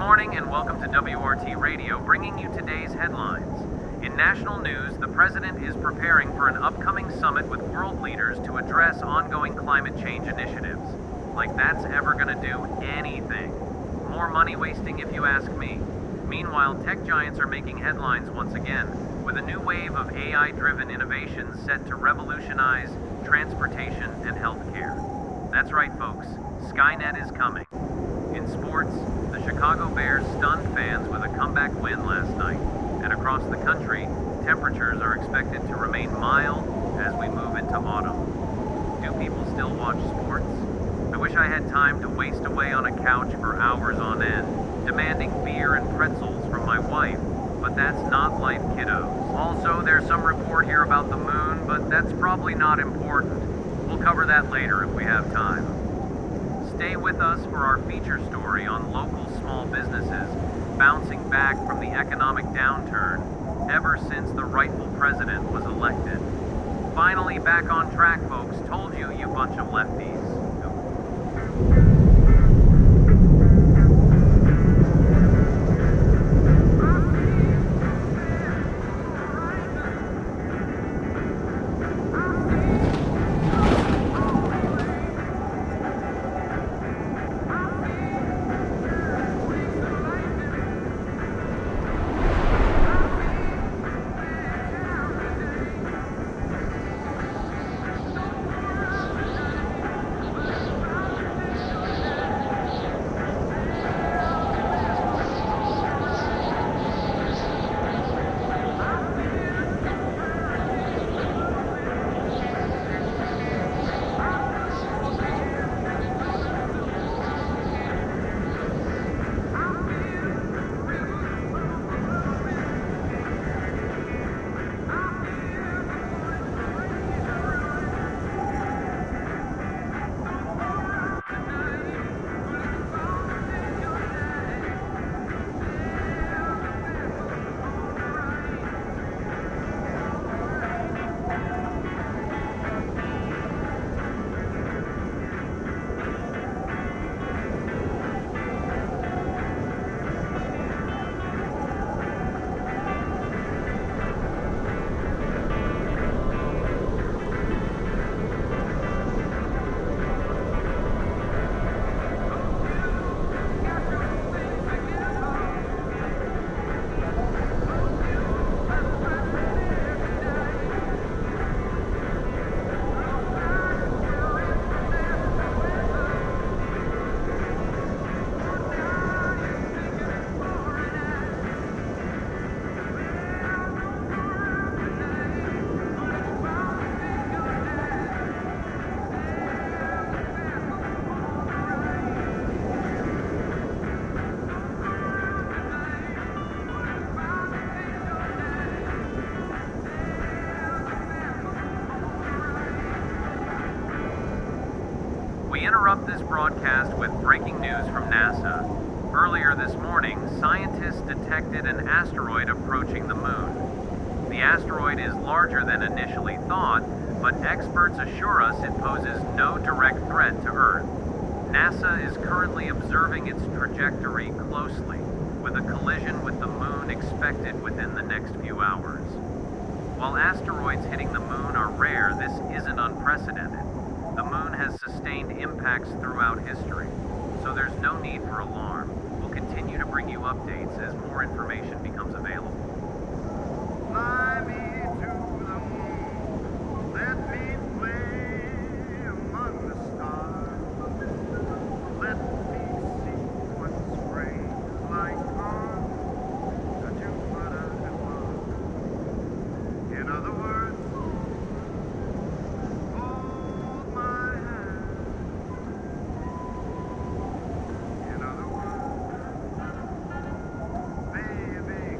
morning and welcome to WRT Radio, bringing you today's headlines. In national news, the president is preparing for an upcoming summit with world leaders to address ongoing climate change initiatives. Like that's ever gonna do anything. More money wasting if you ask me. Meanwhile, tech giants are making headlines once again, with a new wave of AI-driven innovations set to revolutionize transportation and healthcare. That's right, folks. Skynet is coming. In sports, the Chicago Bears stunned fans with a comeback win last night. And across the country, temperatures are expected to remain mild as we move into autumn. Do people still watch sports? I wish I had time to waste away on a couch for hours on end, demanding beer and pretzels from my wife, but that's not life, kiddos. Also, there's some report here about the moon, but that's probably not important. We'll cover that later if we have time. Stay with us for our feature story on local small businesses bouncing back from the economic downturn ever since the rightful president was elected. Finally back on track, folks. Told you, you bunch of lefties. We interrupt this broadcast with breaking news from NASA. Earlier this morning, scientists detected an asteroid approaching the moon. The asteroid is larger than initially thought, but experts assure us it poses no direct threat to Earth. NASA is currently observing its trajectory closely, with a collision with the moon expected within the next few hours. While asteroids hitting the moon are rare, this isn't unprecedented. The moon has sustained impacts throughout history, so there's no need for alarm. We'll continue to bring you updates as more information becomes available. Fly me to the moon, let me play among the stars. Let me see what spring is like on Jupiter and Mars. In other words, hold my hand. In other words, baby,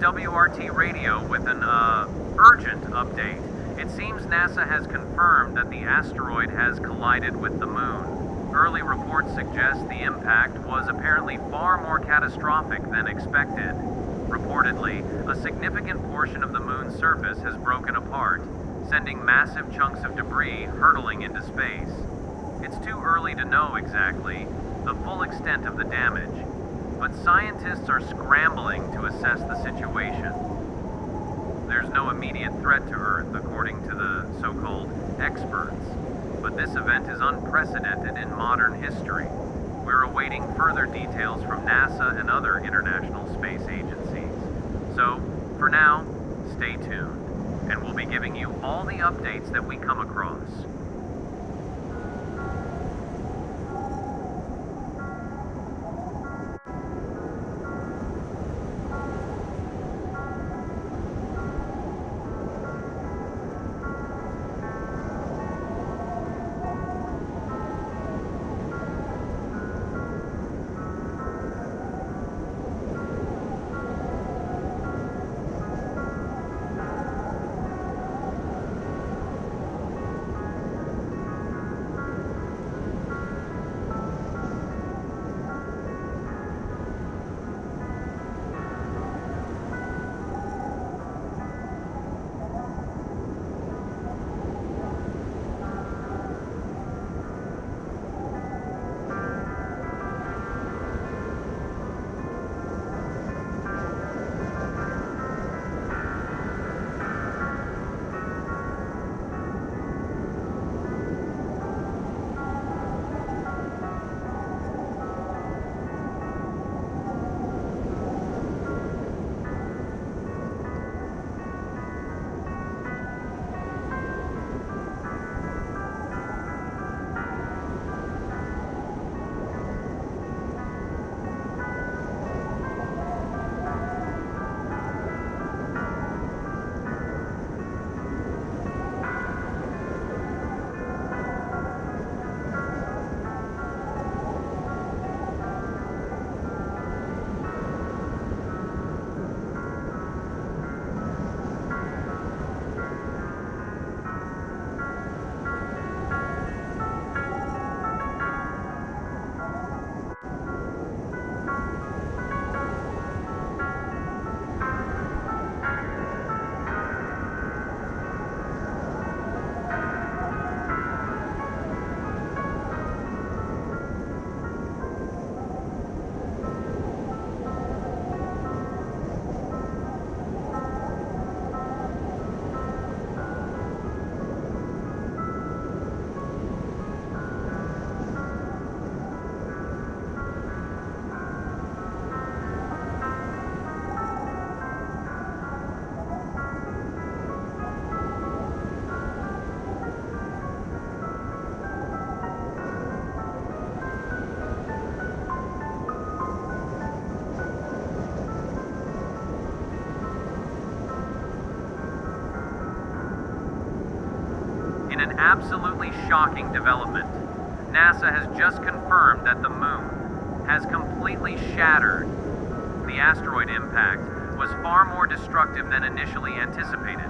WRT Radio with an urgent update. It seems NASA has confirmed that the asteroid has collided with the moon. Early reports suggest the impact was apparently far more catastrophic than expected. Reportedly, a significant portion of the moon's surface has broken apart, sending massive chunks of debris hurtling into space. It's too early to know exactly the full extent of the damage, but scientists are scrambling to assess the situation. There's no immediate threat to Earth, according to the so-called experts, but this event is unprecedented in modern history. We're awaiting further details from NASA and other international space agencies. So, for now, stay tuned, and we'll be giving you all the updates that we come across. In an absolutely shocking development, NASA has just confirmed that the moon has completely shattered. The asteroid impact was far more destructive than initially anticipated.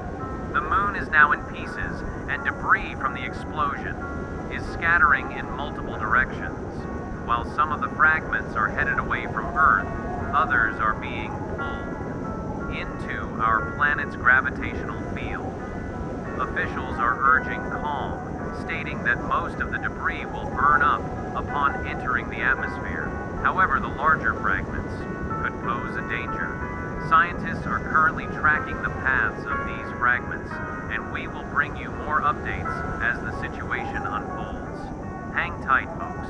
The moon is now in pieces, and debris from the explosion is scattering in multiple directions. While some of the fragments are headed away from Earth, others are being pulled into our planet's gravitational field. Officials are urging calm, stating that most of the debris will burn up upon entering the atmosphere. However, the larger fragments could pose a danger. Scientists are currently tracking the paths of these fragments, and we will bring you more updates as the situation unfolds. Hang tight, folks.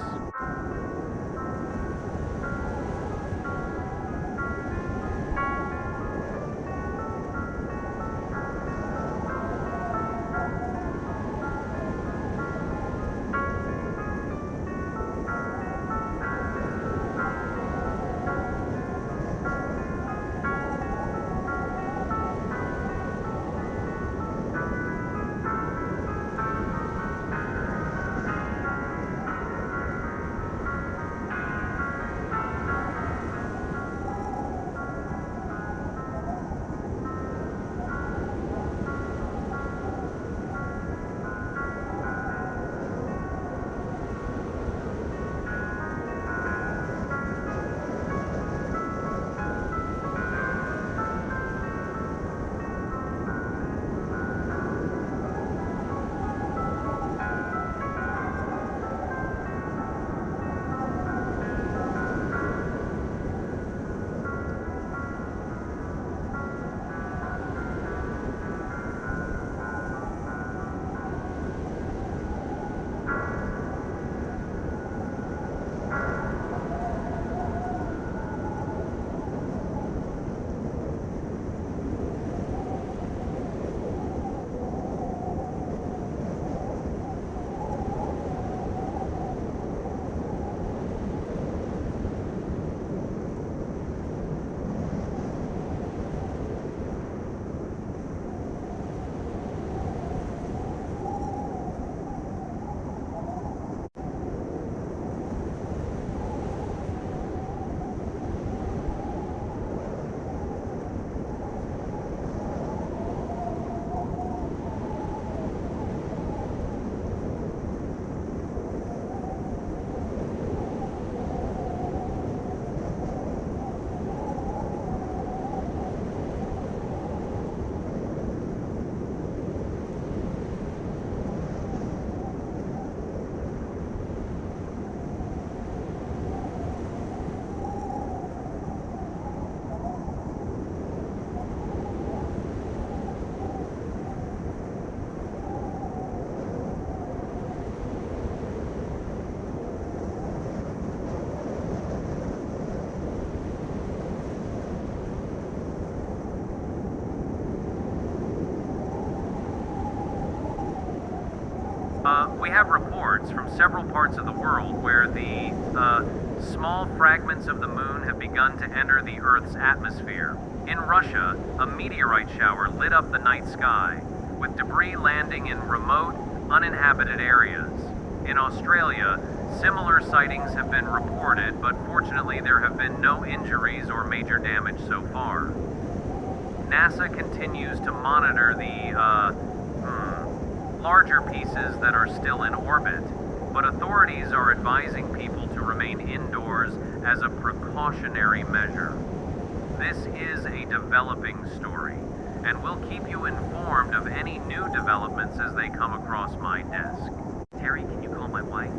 We have reports from several parts of the world where the small fragments of the moon have begun to enter the Earth's atmosphere. In Russia, a meteorite shower lit up the night sky, with debris landing in remote, uninhabited areas. In Australia, similar sightings have been reported, but fortunately there have been no injuries or major damage so far. NASA continues to monitor the, larger pieces that are still in orbit, but authorities are advising people to remain indoors as a precautionary measure. This is a developing story, and we'll keep you informed of any new developments as they come across my desk. Terry, can you call my wife?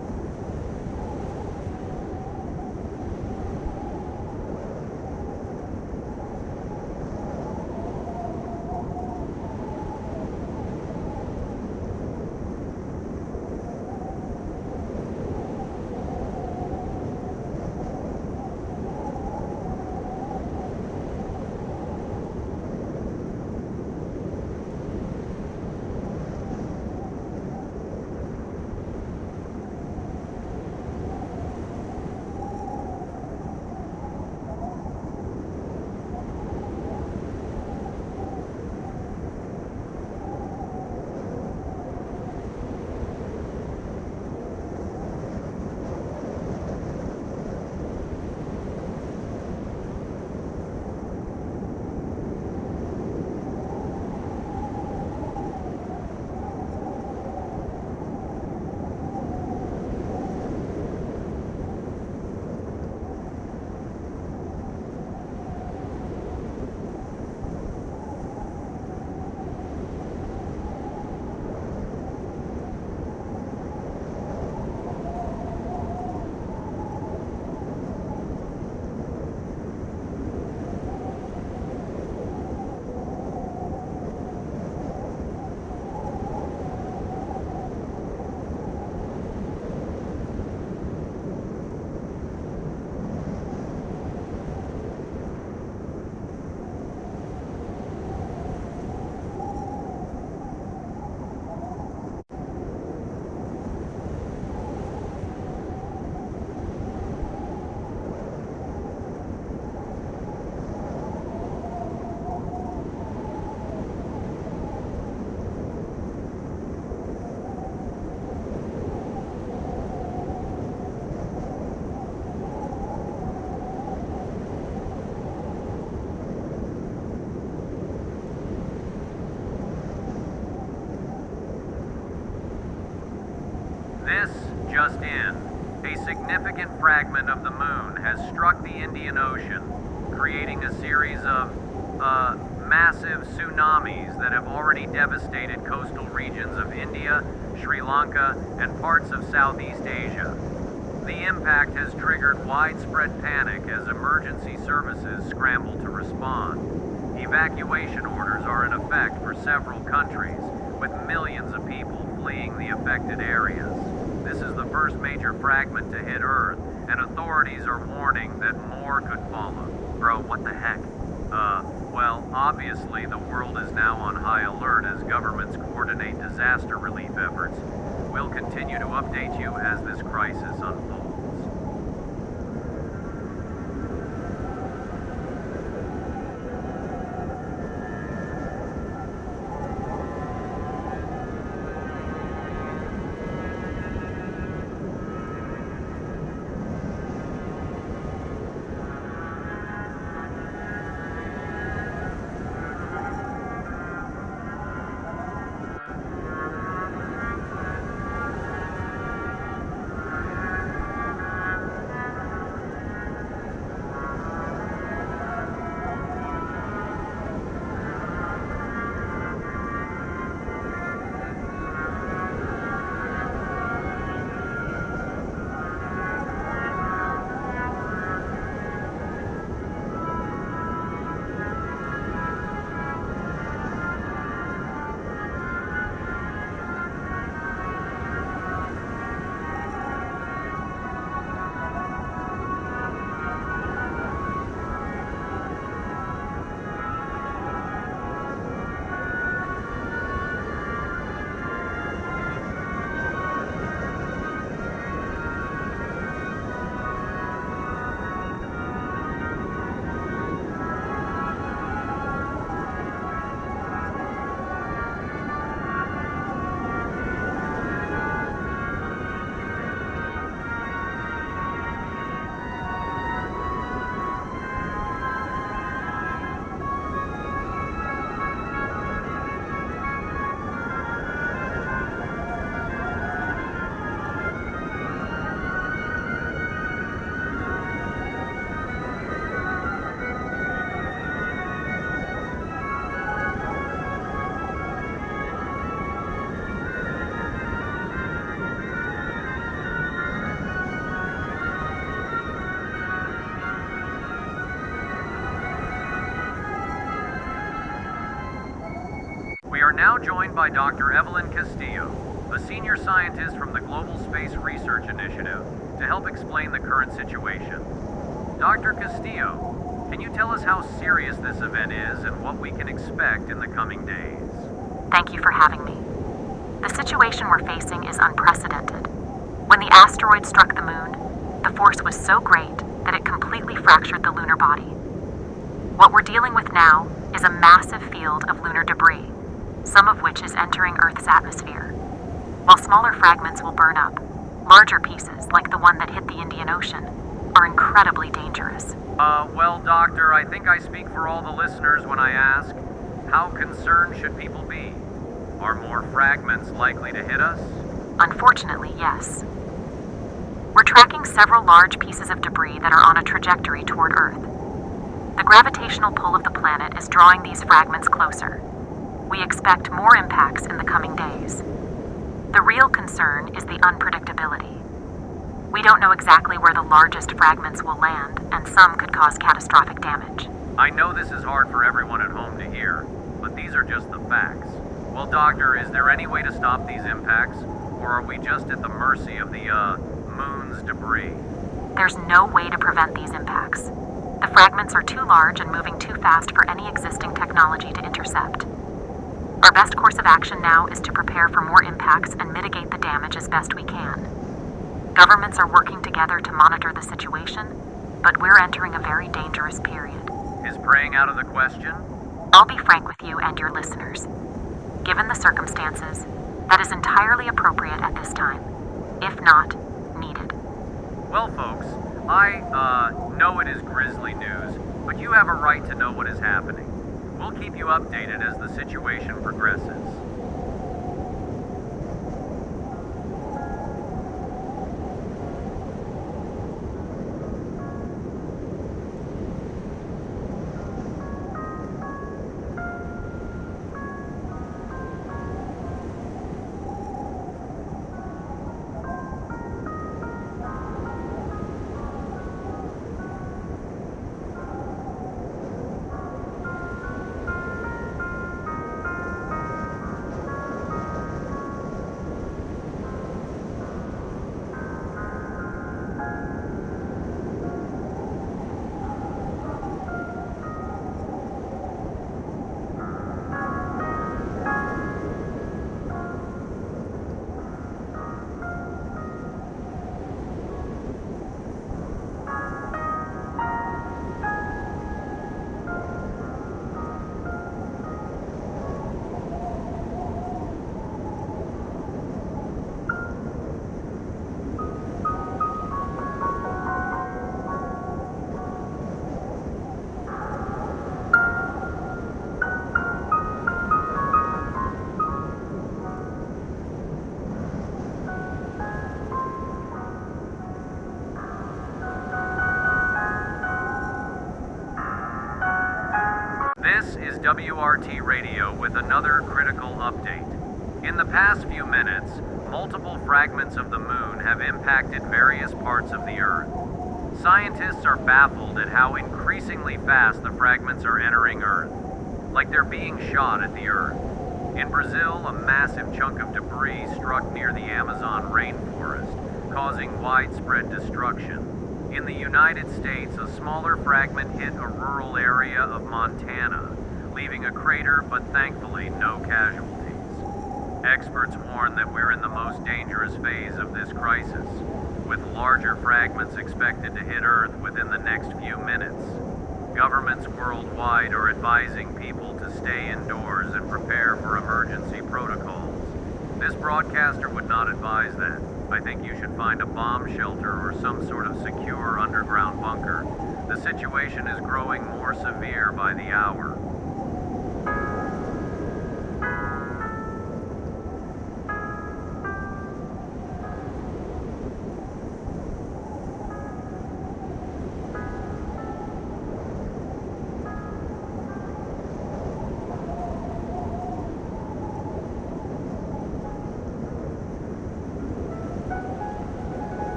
This just in. A significant fragment of the moon has struck the Indian Ocean, creating a series of, massive tsunamis that have already devastated coastal regions of India, Sri Lanka, and parts of Southeast Asia. The impact has triggered widespread panic as emergency services scramble to respond. Evacuation orders are in effect for several countries, with millions of people fleeing the affected areas. This is the first major fragment to hit Earth, and authorities are warning that more could follow. Bro, what the heck? Well, obviously the world is now on high alert as governments coordinate disaster relief efforts. We'll continue to update you as this crisis unfolds. now joined by Dr. Evelyn Castillo, a senior scientist from the Global Space Research Initiative, to help explain the current situation. Dr. Castillo, can you tell us how serious this event is and what we can expect in the coming days? Thank you for having me. The situation we're facing is unprecedented. When the asteroid struck the moon, the force was so great that it completely fractured the lunar body. What we're dealing with now is a massive field of lunar debris, some of which is entering Earth's atmosphere. While smaller fragments will burn up, larger pieces, like the one that hit the Indian Ocean, are incredibly dangerous. Well, Doctor, I think I speak for all the listeners when I ask, how concerned should people be? Are more fragments likely to hit us? Unfortunately, yes. We're tracking several large pieces of debris that are on a trajectory toward Earth. The gravitational pull of the planet is drawing these fragments closer. We expect more impacts in the coming days. The real concern is the unpredictability. We don't know exactly where the largest fragments will land, and some could cause catastrophic damage. I know this is hard for everyone at home to hear, but these are just the facts. Well, Doctor, is there any way to stop these impacts, or are we just at the mercy of the, moon's debris? There's no way to prevent these impacts. The fragments are too large and moving too fast for any existing technology to intercept. Our best course of action now is to prepare for more impacts and mitigate the damage as best we can. Governments are working together to monitor the situation, but we're entering a very dangerous period. Is praying out of the question? I'll be frank with you and your listeners. Given the circumstances, that is entirely appropriate at this time, if not needed. Well, folks, I know it is grisly news, but you have a right to know what is happening. We'll keep you updated as the situation progresses. This is WRT Radio with another critical update. In the past few minutes, multiple fragments of the moon have impacted various parts of the Earth. Scientists are baffled at how increasingly fast the fragments are entering Earth, like they're being shot at the Earth. In Brazil, a massive chunk of debris struck near the Amazon rainforest, causing widespread destruction. In the United States, a smaller fragment hit a rural area of Montana, leaving a crater but thankfully no casualties. Experts warn that we're in the most dangerous phase of this crisis, with larger fragments expected to hit Earth within the next few minutes. Governments worldwide are advising people to stay indoors and prepare for emergency protocols. This broadcaster would not advise that. I think you should find a bomb shelter or some sort of secure underground bunker. The situation is growing more severe by the hour.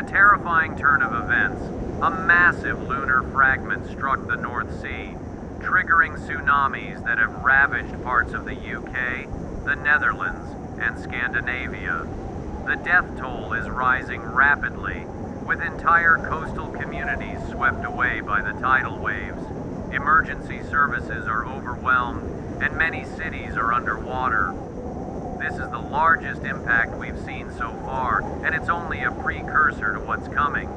a terrifying turn of events, a massive lunar fragment struck the North Sea, triggering tsunamis that have ravaged parts of the UK, the Netherlands, and Scandinavia. The death toll is rising rapidly, with entire coastal communities swept away by the tidal waves. Emergency services are overwhelmed, and many cities are underwater. This is the largest impact we've seen so far, and it's only a precursor to what's coming.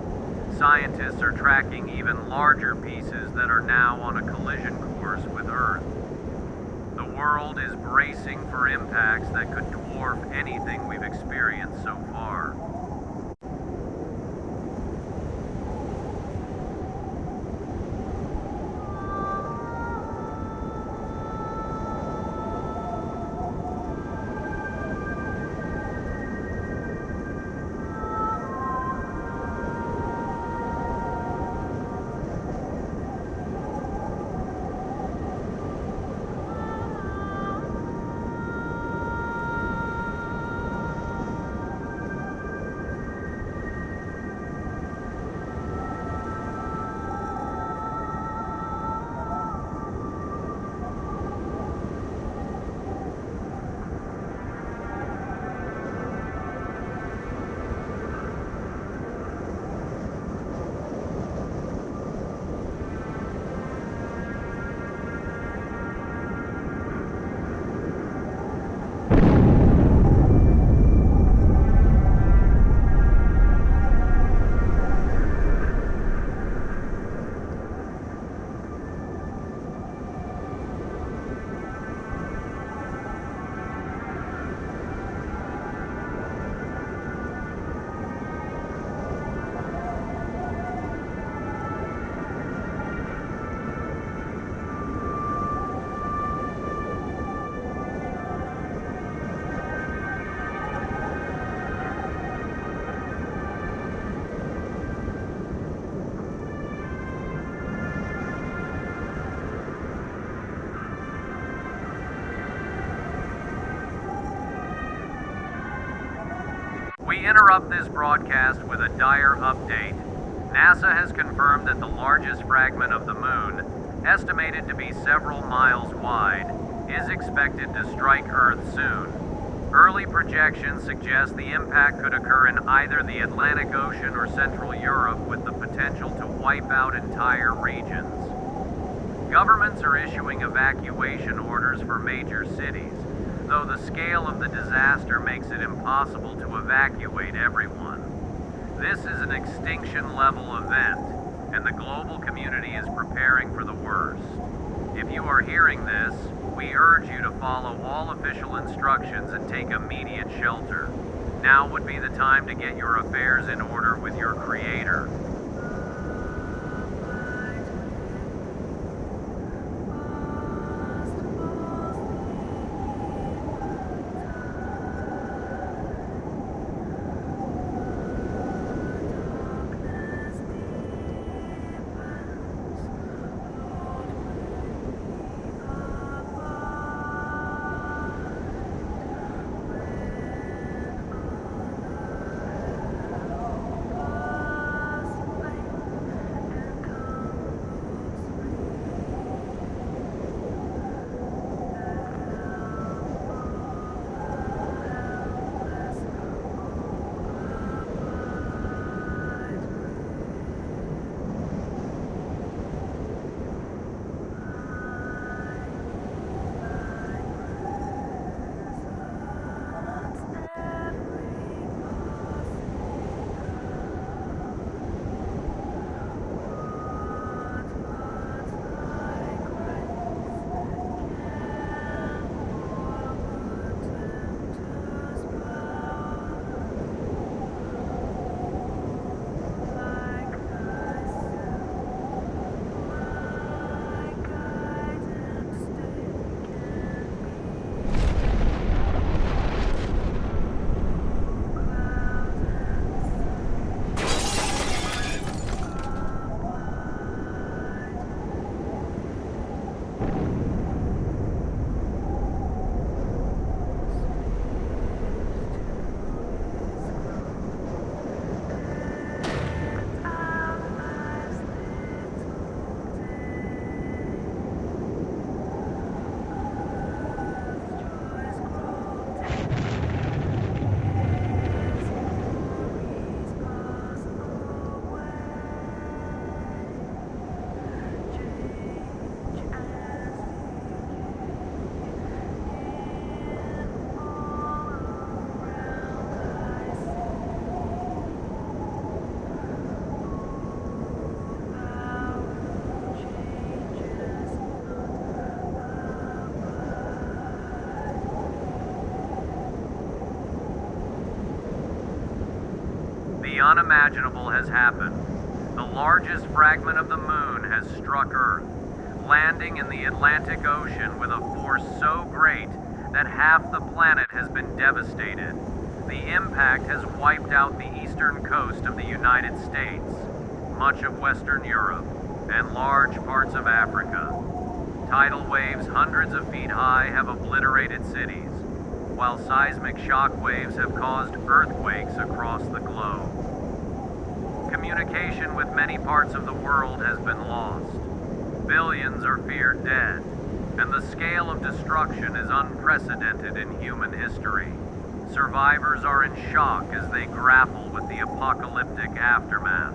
Scientists are tracking even larger pieces that are now on a collision course with Earth. The world is bracing for impacts that could dwarf anything we've experienced so far. We interrupt this broadcast with a dire update. NASA has confirmed that the largest fragment of the moon, estimated to be several miles wide, is expected to strike Earth soon. Early projections suggest the impact could occur in either the Atlantic Ocean or Central Europe, with the potential to wipe out entire regions. Governments are issuing evacuation orders for major cities, though the scale of the disaster makes it impossible to evacuate everyone. This is an extinction-level event, and the global community is preparing for the worst. If you are hearing this, we urge you to follow all official instructions and take immediate shelter. Now would be the time to get your affairs in order with your Creator. unimaginable has happened. The largest fragment of the moon has struck Earth, landing in the Atlantic Ocean with a force so great that half the planet has been devastated. The impact has wiped out the eastern coast of the United States, much of Western Europe, and large parts of Africa. Tidal waves hundreds of feet high have obliterated cities, while seismic shock waves have caused earthquakes across the globe. Communication with many parts of the world has been lost. Billions are feared dead, and the scale of destruction is unprecedented in human history. Survivors are in shock as they grapple with the apocalyptic aftermath.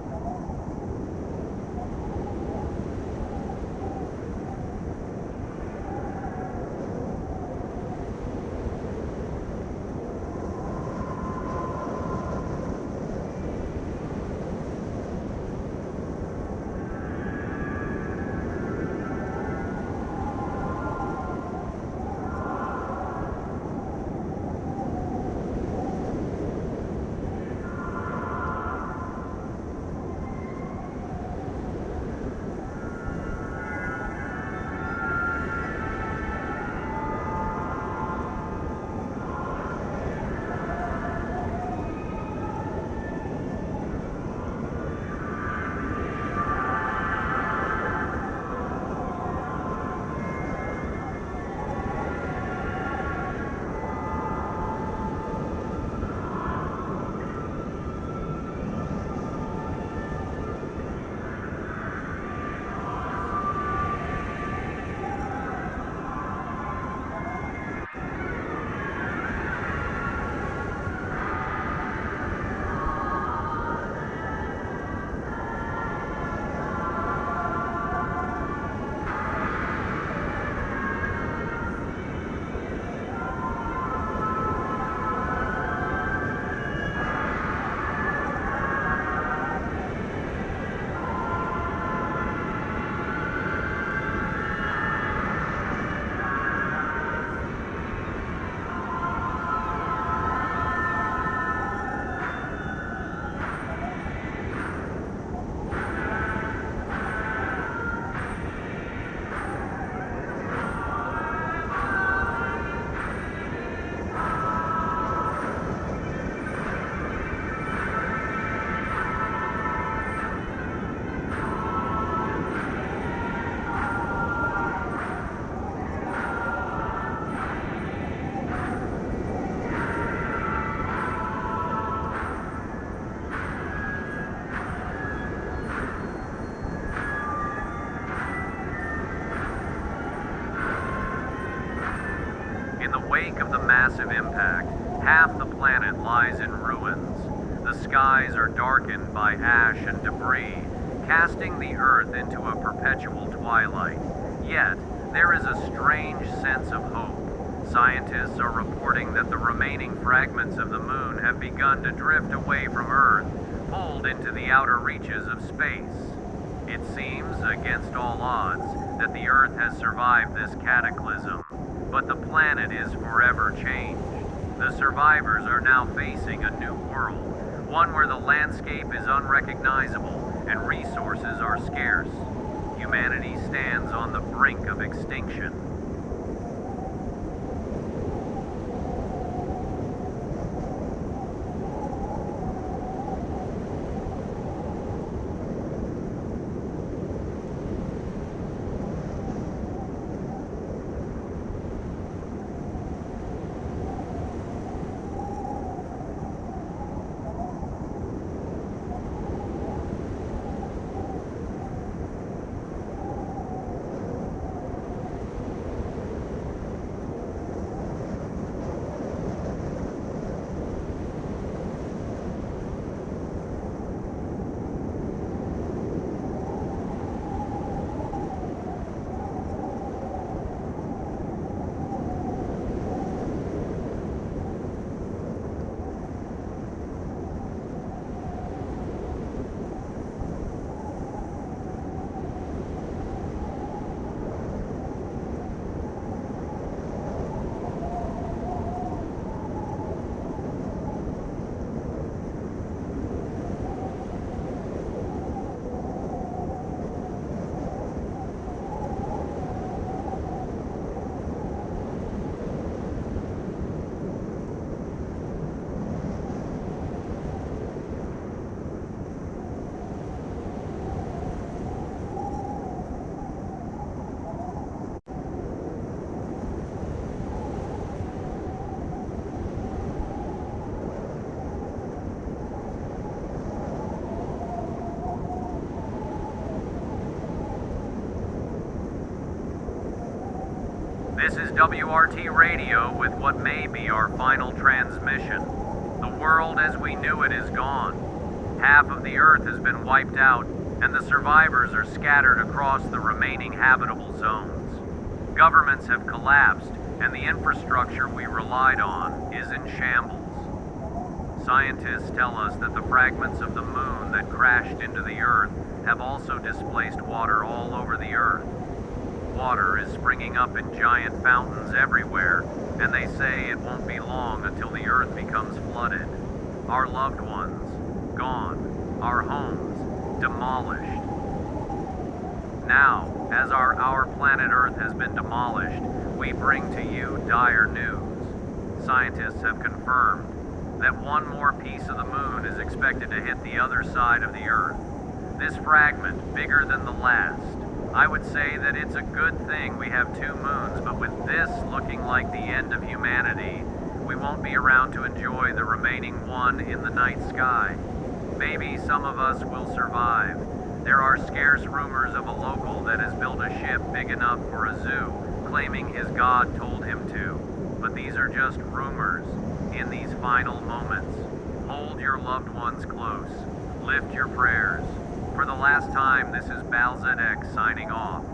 In the wake of the massive impact, half the planet lies in ruins. The skies are darkened by ash and debris, casting the Earth into a perpetual twilight. Yet, there is a strange sense of hope. Scientists are reporting that the remaining fragments of the moon have begun to drift away from Earth, pulled into the outer reaches of space. It seems, against all odds, that the Earth has survived this cataclysm, but the planet is forever changed. The survivors are now facing a new world, one where the landscape is unrecognizable and resources are scarce. Humanity stands on the brink of extinction. This is WRT Radio with what may be our final transmission. The world as we knew it is gone. Half of the Earth has been wiped out, and the survivors are scattered across the remaining habitable zones. Governments have collapsed, and the infrastructure we relied on is in shambles. Scientists tell us that the fragments of the moon that crashed into the Earth have also displaced water all over the Earth. Water is springing up in giant fountains everywhere, and they say it won't be long until the Earth becomes flooded. Our loved ones, gone. Our homes, demolished. Now, as our planet Earth has been demolished, we bring to you dire news. Scientists have confirmed that one more piece of the moon is expected to hit the other side of the Earth. This fragment, bigger than the last. I would say that it's a good thing we have two moons, but with this looking like the end of humanity, we won't be around to enjoy the remaining one in the night sky. Maybe some of us will survive. There are scarce rumors of a local that has built a ship big enough for a zoo, claiming his god told him to. But these are just rumors. In these final moments, hold your loved ones close. Lift your prayers. For the last time, this is BalZX signing off.